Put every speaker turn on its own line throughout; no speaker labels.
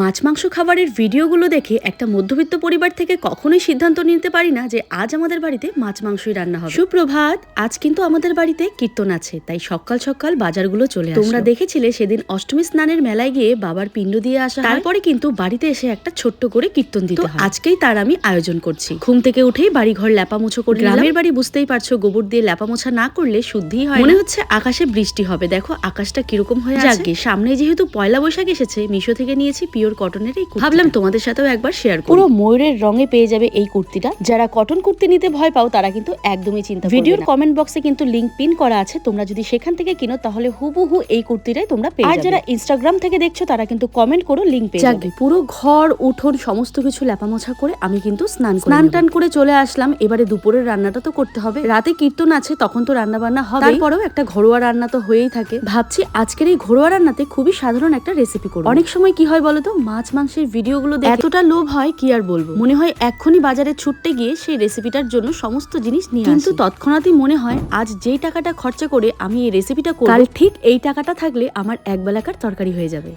মাছ মাংস খাবারের ভিডিওগুলো দেখে একটা মধ্যবিত্ত পরিবার থেকে কখনোই সিদ্ধান্ত নিতে পারি না যে আজ আমাদের বাড়িতে মাছ মাংসই রান্না হবে। সুপ্রভাত, আজ কিন্তু আমাদের বাড়িতে কীর্তন আছে, তাই সকাল সকাল বাজারগুলো চলে আসে। তোমরা দেখেছিলে সেদিন অষ্টমী স্নানের মেলায় গিয়ে বাবার পিণ্ড দিয়ে আসা, তারপরে কিন্তু বাড়িতে এসে একটা ছোট্ট করে কীর্তন দিতে হয়। আজকেই তার আমি আয়োজন করছি। ঘুম থেকে উঠেই বাড়ি ঘর লেপামোছো করে, গ্রামের বাড়ি বুঝতেই পারছো, গোবর দিয়ে লেপামোছা না করলে শুদ্ধিই হয়। মনে হচ্ছে আকাশে বৃষ্টি হবে। দেখো আকাশটা কিরকম হয়ে আছে। সামনে যেহেতু পয়লা বৈশাখ এসেছে, মিশো থেকে নিয়েছি পিওর কটনের এই কুর্তি। ভাবলাম তোমাদের সাথেও একবার শেয়ার করি। পুরো ময়ূরের রঙে পেয়ে যাবে এই কুর্তিটা। যারা কটন কুর্তি নিতে ভয় পাও তারা কিন্তু একদমই চিন্তা করবে না। ভিডিওর কমেন্ট বক্সে কিন্তু লিংক পিন করা আছে, তোমরা যদি সেখান থেকে কিনো তাহলে হুবহু এই কুর্তিটাই তোমরা পেয়ে যাবে। আর যারা ইনস্টাগ্রাম থেকে দেখছো তারা কিন্তু কমেন্ট করো, লিংক পেয়ে যাবে। পুরো ঘর উঠোন সমস্ত কিছু লেপামোছা করে আমি কিন্তু স্নান টান করে চলে আসলাম। এবারে দুপুরের রান্নাটা তো করতে হবে। রাতে কীর্তন আছে, তখন তো রান্না বান্না হবে, তারপরেও একটা ঘরোয়া রান্না তো হয়েই থাকে। ভাবছি আজকের এই ঘরোয়া রান্নাতে খুবই সাধারণ একটা রেসিপি করব। অনেক সময় কি হয় বলতো, মাছ মাংসের ভিডিওগুলো দেখে এতটা লোভ হয় কি আর বলবো। মনে হয় এক্ষুনি বাজারে ছুটতে গিয়ে সেই রেসিপিটার জন্য সমস্ত জিনিস নিয়ে আসি। কিন্তু তৎক্ষণাৎই মনে হয় আজ যেই টাকাটা খরচা করে আমি এই রেসিপিটা করব, কাল ঠিক এই টাকাটা থাকলে আমার এক বেলাকার তরকারি হয়ে যাবে।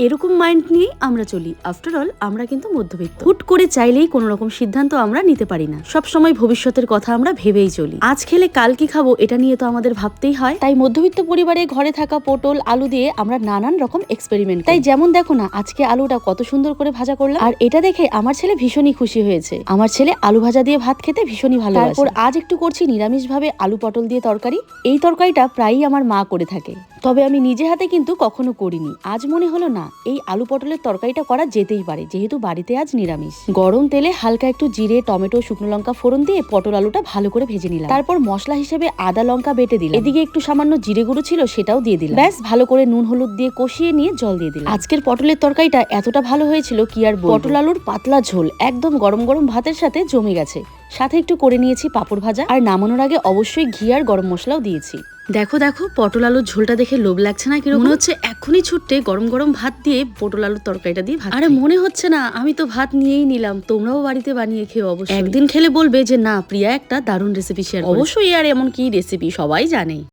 এরকম মাইন্ড নিয়ে আমরা চলি। আফটার অল আমরা কিন্তু মধ্যবিত্ত। হুট করে চাইলেই কোনো রকম সিদ্ধান্ত আমরা নিতে পারি না। সব সময় ভবিষ্যতের কথা আমরা ভেবেই চলি। আজ খেলে কাল কি খাবো এটা নিয়ে তো আমাদের ভাবতেই হয়। তাই মধ্যবিত্ত পরিবারে ঘরে থাকা পটল আলু দিয়ে আমরা নানান রকম এক্সপেরিমেন্ট। তাই যেমন দেখো না, আজকে আলুটা কত সুন্দর করে ভাজা করলাম, আর এটা দেখে আমার ছেলে ভীষণই খুশি হয়েছে। আমার ছেলে আলু ভাজা দিয়ে ভাত খেতে ভীষণই ভালো। তারপর আজ একটু করছি নিরামিষ ভাবে আলু পটল দিয়ে তরকারি। এই তরকারিটা প্রায়ই আমার মা করে থাকে, তবে আমি নিজে হাতে কিন্তু কখনো করিনি। আজ মনে হলো না, এই আলু পটলের তরকারিটা করা যেতেই পারে, যেহেতু বাড়িতে আজ নিরামিষ। গরম তেলে হালকা একটু জিরে, টমেটো, শুকনো লঙ্কা ফোড়ন দিয়ে পটল আলুটা ভালো করে ভেজে নিলাম। তারপর মশলা হিসেবে আদা লঙ্কা বেটে দিলাম। এদিকে একটু সামান্য জিরে গুঁড়ো ছিল, সেটাও দিয়ে দিলাম। ব্যাস ভালো করে নুন হলুদ দিয়ে কষিয়ে নিয়ে জল দিয়ে দিলাম। আজকের পটলের তরকারিটা এতটা ভালো হয়েছিল কি আর বলবো। পটল আলুর পাতলা ঝোল একদম গরম গরম ভাতের সাথে জমে গেছে। সাথে একটু করে নিয়েছি পাঁপড় ভাজা, আর নামানোর আগে অবশ্যই ঘি আর গরম মশলাও দিয়েছি। দেখো দেখো পটল আলুর ঝোলটা দেখে লোভ লাগছে না? কিরকম মনে হচ্ছে এক্ষুনি ছুটতে গরম গরম ভাত দিয়ে পটল আলুর তরকারিটা দিয়ে ভাত। আরে মনে হচ্ছে না, আমি তো ভাত নিয়েই নিলাম। তোমরাও বাড়িতে বানিয়ে খেও অবশ্যই। একদিন খেলে বলবে যে না, প্রিয়া একটা দারুণ রেসিপি শেয়ার। অবশ্যই আর এমন কি রেসিপি সবাই জানে।